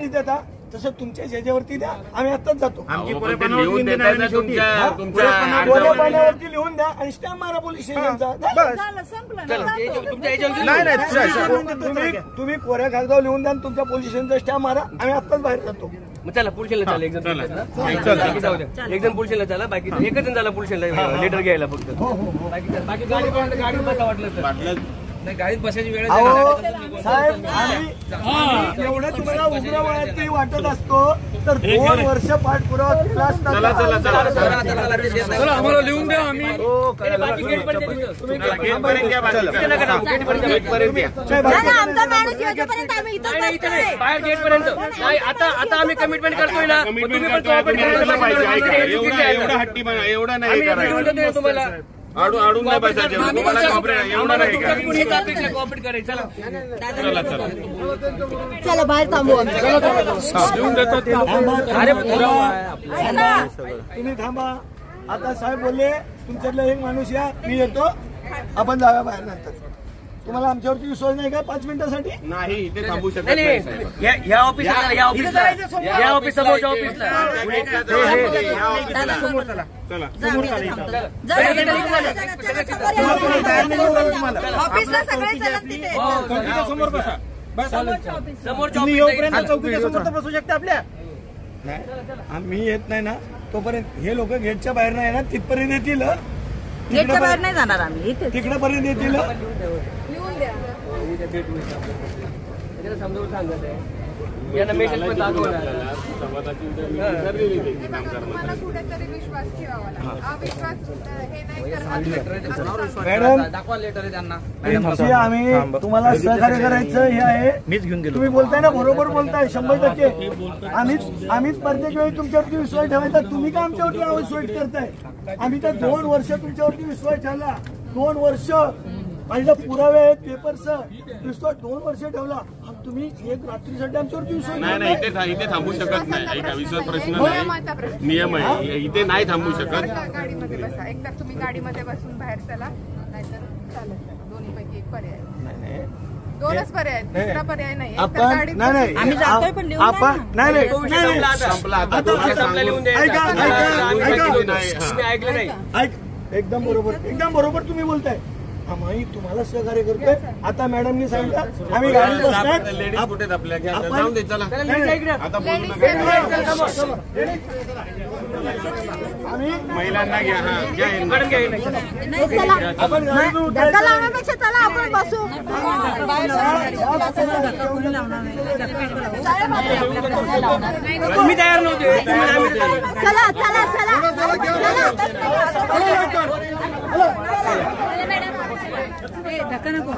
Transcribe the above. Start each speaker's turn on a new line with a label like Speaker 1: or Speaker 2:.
Speaker 1: देता तसं तुमच्या ह्याच्यावरती द्या, आम्ही आताच जातो. पाण्यावरती लिहून द्या आणि स्टॅम्प मारा पोलीस स्टेशनचा. तुम्ही कोऱ्या कागदावर लिहून द्या, तुमच्या पोलीस स्टेशनचा स्टॅम्प मारा, आम्ही आताच बाहेर जातो.
Speaker 2: चला पोलिसाला चला, एक जण पोलिसाला चला, बाकी एकच जण झाला पोलिसाला लेटर घ्यायला फक्त. बाकी गाडी बसा वाटलं नाही, गाडीत बसायची वेळ
Speaker 1: साहेब. आम्ही एवढं तुम्हाला उग्र वळती वाटत असतो तर 2 वर्ष पाठपुरावा केला असता.
Speaker 2: आम्हाला लिहून द्या, आम्ही बाहेर गेट पर्यंत नाही. आता आम्ही कमिटमेंट करतोय ना,
Speaker 3: एवढा हट्टीपणा एवढा नाही करायचं तुम्हाला. आडून नाही बसायचं,
Speaker 2: कॉपरेट करायचं.
Speaker 4: चला बाहेर थांबू.
Speaker 1: तुम्ही थांबा. आता साहेब बोलले तुमच्यातला एक माणूस या, मी येतो, आपण जाऊया बाहेर. नंतर तुम्हाला आमच्यावरती विश्वास नाही का 5 मिनिटासाठी?
Speaker 3: नाही, इथे थांबू शकत नाही.
Speaker 2: या ऑफिसला, या ऑफिसला, या ऑफिस समोरच्या ऑफिसला.
Speaker 4: ऑफिसला सगळे चलत तिथे
Speaker 1: समोर बसा.
Speaker 2: समोरच्या
Speaker 1: चौकीच्या समोर तर बसू शकता आपल्या. आम्ही येत नाही ना तोपर्यंत हे लोक गेटच्या बाहेर नाही ना, तिथपर्यंत येतील.
Speaker 4: गेटच्या बाहेर नाही जाणार आम्ही,
Speaker 1: तिकडेपर्यंत येतील.
Speaker 2: समजावून सांगत आहे यांना मेसेज पण दाखवणार.
Speaker 5: तुम्हाला कुठेतरी विश्वास ठेवावा लागेल. अविश्वास हे नाही करणार.
Speaker 1: मॅडम
Speaker 2: दाखवा लेटर आहे त्यांना.
Speaker 1: आम्ही तुम्हाला सहकार्य करायचं हे आहे. मीच घेऊन गेलो. तुम्ही बोलताय ना, बरोबर बोलताय 100%. आम्हीच प्रत्येक वेळी तुमच्यावरती विश्वास ठेवायचा. तुम्ही का आमच्यावरती अविश्वास करताय? आम्ही तर 2 वर्ष तुमच्यावरती विश्वास ठेवला. 2 वर्ष माझ्या पुरावे आहेत, पेपर्स, विश्वास 2 वर्ष ठेवला. तुम्ही एक रात्रीसाठी आमच्यावरती विश्वास
Speaker 3: नाही, इथे थांबू शकत नाही. विश्वास प्रश्न नाही, नियम आहे. इथे नाही थांबू शकत.
Speaker 5: गाडीमध्ये बसा. एकतर तुम्ही गाडीमध्ये बसून बाहेर चला, नाहीतर चालत चला. दोन्हीपैकी एक पर्याय.
Speaker 1: नाही,
Speaker 5: 2च पर्याय आहेत, दुसरा पर्याय नाही.
Speaker 1: आपण नाही
Speaker 4: आम्ही जातोय पण लिहून
Speaker 1: आपण नाही
Speaker 2: ऐकलं नाही.
Speaker 1: एकदम बरोबर तुम्ही बोलताय. आम्ही तुम्हाला सहकार्य करतोय. आता मॅडमनी सांगितलं आम्ही गाडी बसणार.
Speaker 3: लेडीज कुठे आपल्या जाऊन दे. चला आता
Speaker 1: आम्ही
Speaker 3: महिलांना घ्या.
Speaker 1: आपण
Speaker 4: धक्का लावण्यापेक्षा चला आपण बसू.
Speaker 2: तुम्ही तयार नव्हते.
Speaker 4: चला चला चला. धक्का नको.